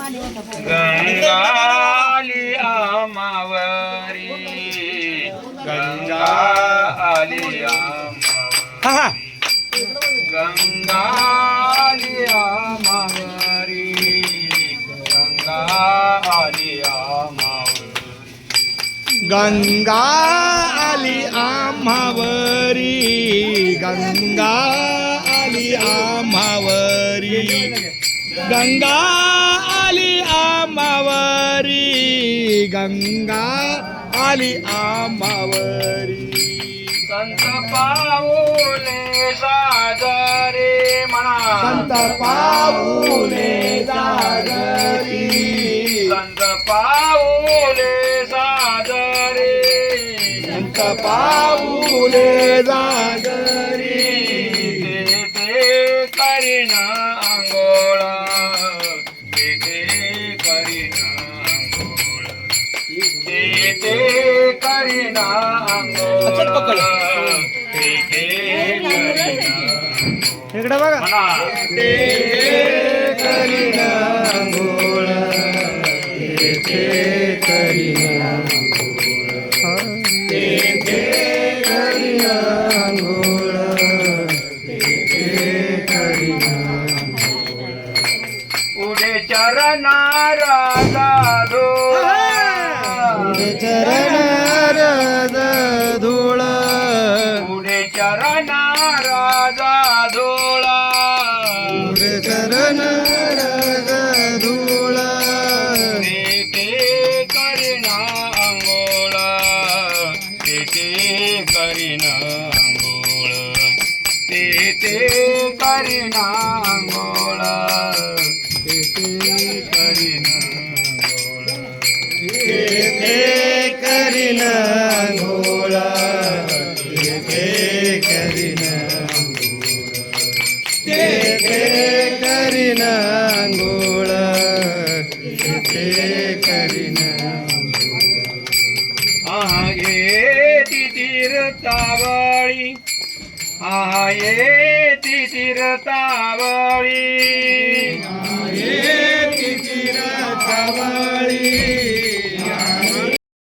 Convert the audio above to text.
गंगा आली आमावरी गंगा आली आमावरी गंगा आली आमावरी गंगा आली आमावरी गंगा आली आम्हावरी गंगा आली आम्हावरी गंगा आली आम्हावरी गंगा आली आम्हावरी संत पाऊले साजरे म्हणा संत पाऊले जागरी संत पाऊले साजरे संत पाऊले जागरी ते करीना अंघोळा ते करीना अंघोळा ते करीना अंघोळा ते करीना इकडे बघा म्हणा ते करीना अंघोळ ते करीना अंघोळ ते करीना अंघोळ ते करीना उडे चरणा राजा पुढे चरण रद धूळ उडे चरणा राजा धोळा पुढे चरण रद धूळ ते करीना अंघोळा ते करीना अंघोळा ते करीना अंघोळा ते करीना अंघोळा ते करीना अंघोळ ते करीना ते करीना अंघोळ ते करीना आहे ती तीर्थावळी आहे ती तीर्थावळी तीर्थावळी